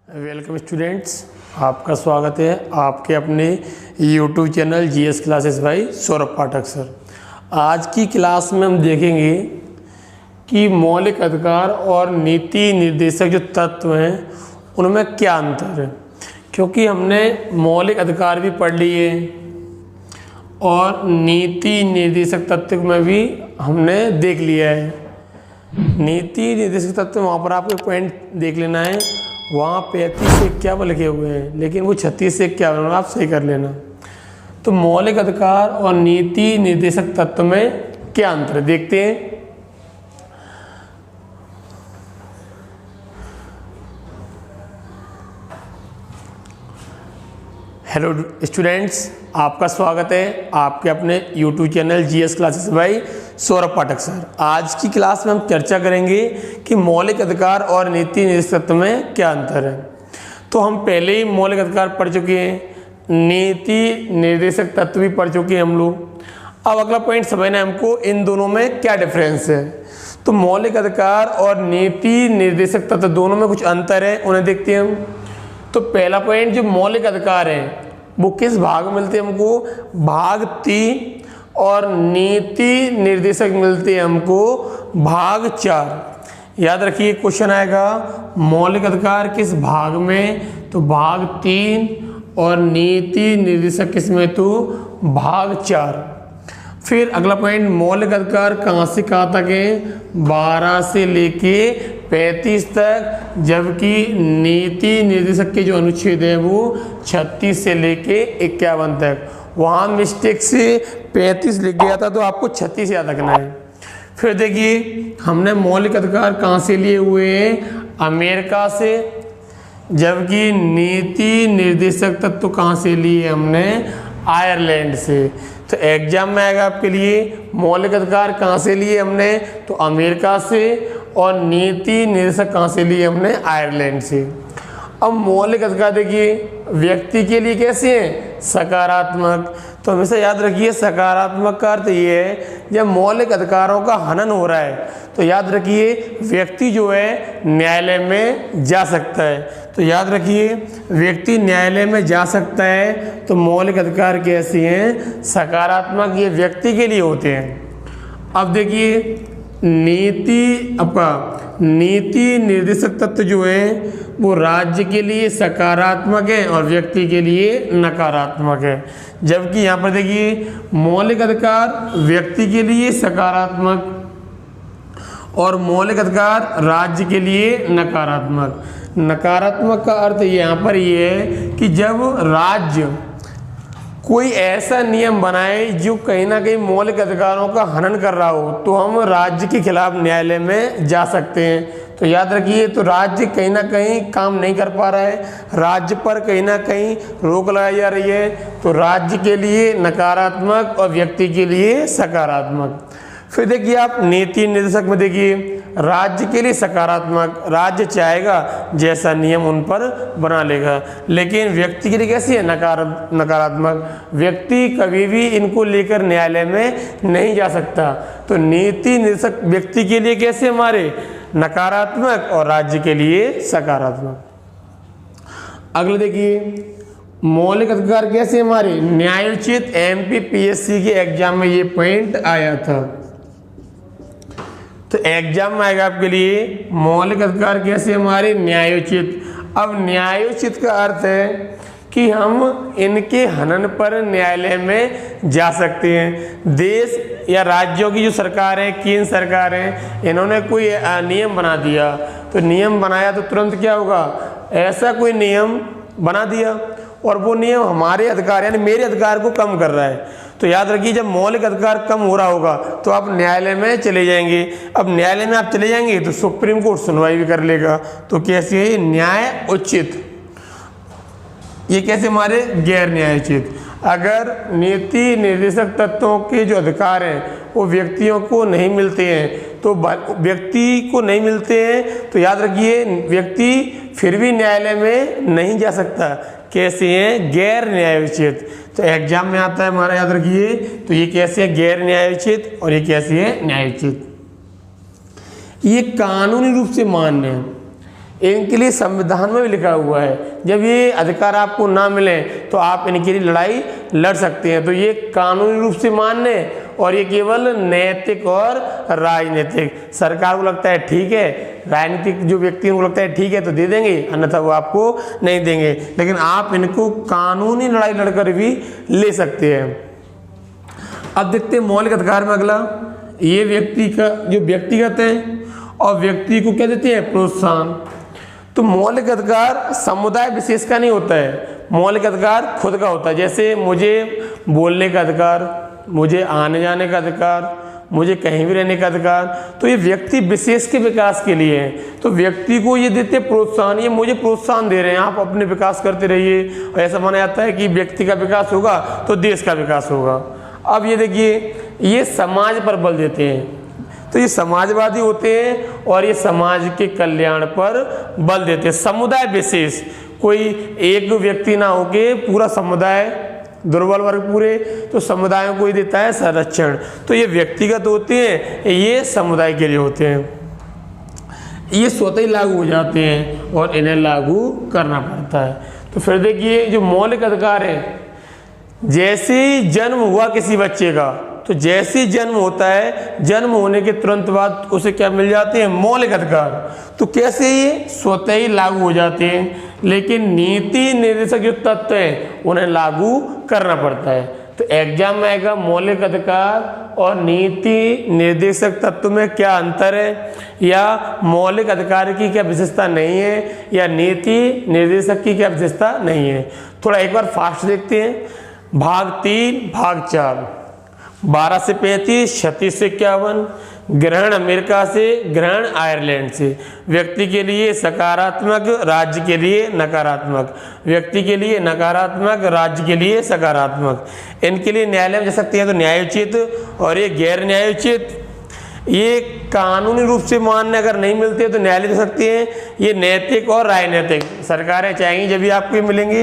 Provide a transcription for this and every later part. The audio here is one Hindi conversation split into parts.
वेलकम स्टूडेंट्स, आपका स्वागत है आपके अपने YouTube channel GS classes bye Saurabh पाठक सर। आज की क्लास में हम देखेंगे कि मौलिक अधिकार और नीति निर्देशक जो तत्व हैं उनमें क्या अंतर है, क्योंकि हमने मौलिक अधिकार भी पढ़ लिए और नीति निर्देशक तत्व में भी हमने देख लिया है। नीति निर्देशक तत्व वहाँ पर आपको पॉइंट देख लेना है, वहाँ 35 से 51 लिखे हुए हैं लेकिन वो 36 से 51 आप सही कर लेना। तो मौलिक अधिकार और नीति निर्देशक तत्व में क्या अंतर है देखते हैं। हेलो स्टूडेंट्स, आपका स्वागत है आपके अपने YouTube channel GS classes bye Saurabh पाठक सर। आज की क्लास में हम चर्चा करेंगे कि मौलिक अधिकार और नीति निर्देशक तत्व में क्या अंतर है। तो हम पहले ही मौलिक अधिकार पढ़ चुके हैं, नीति निर्देशक तत्व भी पढ़ चुके हैं हम लोग। अब अगला पॉइंट समझना है हमको इन दोनों में क्या डिफरेंस है। तो मौलिक अधिकार और नीति निर्देशक तत्व दोनों में कुछ अंतर है, उन्हें देखते हैं हम। तो पहला पॉइंट, जो मौलिक अधिकार है वो किस भाग में मिलते हैं हमको, भाग 3, और नीति निर्देशक मिलते हैं हमको भाग 4। याद रखिए क्वेश्चन आएगा मौलिक अधिकार किस भाग में, तो भाग 3, और नीति निर्देशक किस में, तो भाग 4। फिर अगला पॉइंट, मौलिक अधिकार कहाँ से कहाँ तक है, 12 से लेके 35 तक, जबकि नीति निर्देशक के जो अनुच्छेद है वो 36 से लेके 51 तक। वहाँ मिस्टेक से 35 लिख गया था तो आपको 36 याद रखना है। फिर देखिए हमने मौलिक अधिकार कहाँ से लिए हुए हैं, अमेरिका से, जबकि नीति निर्देशक तत्व कहाँ से लिए हमने, आयरलैंड से। तो एग्जाम में आएगा आपके लिए मौलिक अधिकार कहाँ से लिए हमने, तो अमेरिका से, और नीति निर्देशक कहाँ से लिए हमने, आयरलैंड से। अब मौलिक अधिकार देखिए व्यक्ति के लिए कैसे हैं, सकारात्मक। तो हमेशा याद रखिए सकारात्मक का अर्थ ये है जब मौलिक अधिकारों का हनन हो रहा है तो याद रखिए व्यक्ति जो है न्यायालय में जा सकता है। तो याद रखिए व्यक्ति न्यायालय में जा सकता है, तो मौलिक अधिकार कैसे हैं, सकारात्मक, ये व्यक्ति के लिए होते हैं। अब देखिए नीति निर्देशक तत्व जो है वो राज्य के लिए सकारात्मक है और व्यक्ति के लिए नकारात्मक है। जबकि यहाँ पर देखिए मौलिक अधिकार व्यक्ति के लिए सकारात्मक और मौलिक अधिकार राज्य के लिए नकारात्मक। नकारात्मक का अर्थ यहाँ पर ये है कि जब राज्य कोई ऐसा नियम बनाए जो कहीं ना कहीं मौलिक अधिकारों का हनन कर रहा हो तो हम राज्य के खिलाफ न्यायालय में जा सकते हैं। तो याद रखिए, तो राज्य कहीं ना कहीं काम नहीं कर पा रहा है, राज्य पर कहीं ना कहीं रोक लगाई जा रही है, तो राज्य के लिए नकारात्मक और व्यक्ति के लिए सकारात्मक। फिर देखिए आप नीति निर्देशक में देखिए राज्य के लिए सकारात्मक, राज्य चाहेगा जैसा नियम उन पर बना लेगा, लेकिन व्यक्ति के लिए कैसी है, नकारात्मक। व्यक्ति कभी भी इनको लेकर न्यायालय में नहीं जा सकता। तो नीति निर्देशक व्यक्ति के लिए कैसे हमारे, नकारात्मक, और राज्य के लिए सकारात्मक। अगले देखिए मौलिक अधिकार कैसे हमारे, न्यायोचित। MPPSC के एग्जाम में ये पॉइंट आया था, तो एग्जाम में आएगा आपके लिए मौलिक अधिकार कैसे हमारे, न्यायोचित। अब न्यायोचित का अर्थ है कि हम इनके हनन पर न्यायालय में जा सकते हैं। देश या राज्यों की जो सरकार है, केंद्र सरकार है, इन्होंने कोई नियम बना दिया, तो नियम बनाया तो तुरंत क्या होगा, ऐसा कोई नियम बना दिया और वो नियम हमारे अधिकार यानी मेरे अधिकार को कम कर रहा है। तो याद रखिए जब मौलिक अधिकार कम हो रहा होगा तो आप न्यायालय में चले जाएंगे। अब न्यायालय में आप चले जाएंगे तो सुप्रीम कोर्ट सुनवाई भी कर लेगा। तो कैसे है, न्याय उचित। ये कैसे हमारे, गैर न्यायोचित। अगर नीति निर्देशक तत्वों के जो अधिकार हैं वो व्यक्तियों को नहीं मिलते हैं, तो व्यक्ति को नहीं मिलते हैं तो याद रखिए व्यक्ति फिर भी न्यायालय में नहीं जा सकता। कैसे हैं, गैर न्यायोचित। तो एग्जाम में आता है हमारा, याद रखिए। तो ये कैसे है, गैर न्यायोचित, और ये कैसे है, न्यायोचित। ये कानूनी रूप से मान्य है। इनके लिए संविधान में भी लिखा हुआ है, जब ये अधिकार आपको ना मिले तो आप इनके लिए लड़ाई लड़ सकते हैं। तो ये कानूनी रूप से मान्य और ये केवल नैतिक और राजनीतिक, सरकार को लगता है ठीक है, राजनीतिक जो व्यक्ति उनको लगता है ठीक है तो दे देंगे, अन्यथा वो आपको नहीं देंगे, लेकिन आप इनको कानूनी लड़ाई लड़कर भी ले सकते हैं। अब देखते हैं मौलिक अधिकार में अगला, ये व्यक्ति का जो व्यक्तिगत है और व्यक्ति को क्या देते हैं, प्रोत्साहन। तो मौलिक अधिकार समुदाय विशेष का नहीं होता है, मौलिक अधिकार खुद का होता है। जैसे मुझे बोलने का अधिकार, मुझे आने जाने का अधिकार, मुझे कहीं भी रहने का अधिकार, तो ये व्यक्ति विशेष के विकास के लिए है। तो व्यक्ति को ये देते प्रोत्साहन, ये मुझे प्रोत्साहन दे रहे हैं, आप अपने विकास करते रहिए। और ऐसा माना जाता है कि व्यक्ति का विकास होगा तो देश का विकास होगा। अब ये देखिए, ये समाज पर बल देते हैं, तो ये समाजवादी होते हैं और ये समाज के कल्याण पर बल देते हैं। समुदाय विशेष, कोई एक व्यक्ति ना होके पूरा समुदाय, दुर्बल वर्ग पूरे, तो समुदायों को ही देता है संरक्षण। तो ये व्यक्तिगत होते हैं, ये समुदाय के लिए होते हैं, ये स्वतः ही लागू हो जाते हैं और इन्हें लागू करना पड़ता है। तो फिर देखिए, जो मौलिक अधिकार है, जैसे ही जन्म हुआ किसी बच्चे का, तो जैसे ही जन्म होता है, जन्म होने के तुरंत बाद उसे क्या मिल जाते हैं, मौलिक अधिकार। तो कैसे ये स्वतः ही लागू हो जाते हैं, लेकिन नीति निर्देशक जो तत्व हैं उन्हें लागू करना पड़ता है। तो एग्जाम में आएगा मौलिक अधिकार और नीति निर्देशक तत्व में क्या अंतर है, या मौलिक अधिकार की क्या विशेषता नहीं है, या नीति निर्देशक की क्या विशेषता नहीं है। थोड़ा एक बार फास्ट देखते हैं। भाग 3 भाग 4, 12 से 35, 36 से 51, ग्रहण अमेरिका से, ग्रहण आयरलैंड से। व्यक्ति के लिए सकारात्मक, राज्य के लिए नकारात्मक, व्यक्ति के लिए नकारात्मक, राज्य के लिए सकारात्मक। इनके लिए न्यायालय में जा सकते हैं तो न्यायोचित, और ये गैर न्यायोचित। ये कानूनी रूप से मान्य अगर नहीं मिलते तो न्यायालय दे सकते हैं। ये नैतिक और राजनीतिक, सरकारें चाहेंगी जब भी आपको ये मिलेंगे।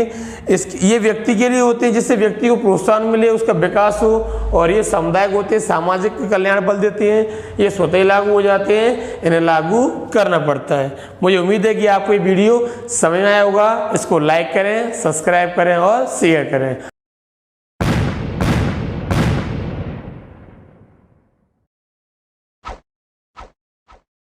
ये व्यक्ति के लिए होते हैं जिससे व्यक्ति को प्रोत्साहन मिले, उसका विकास हो। और ये सामुदायिक होते हैं, सामाजिक कल्याण बल देते हैं, ये स्वतः ही लागू हो जाते हैं, इन्हें लागू करना पड़ता है। मुझे उम्मीद है कि आपको ये वीडियो समझ में आया होगा। इसको लाइक करें, सब्सक्राइब करें और शेयर करें।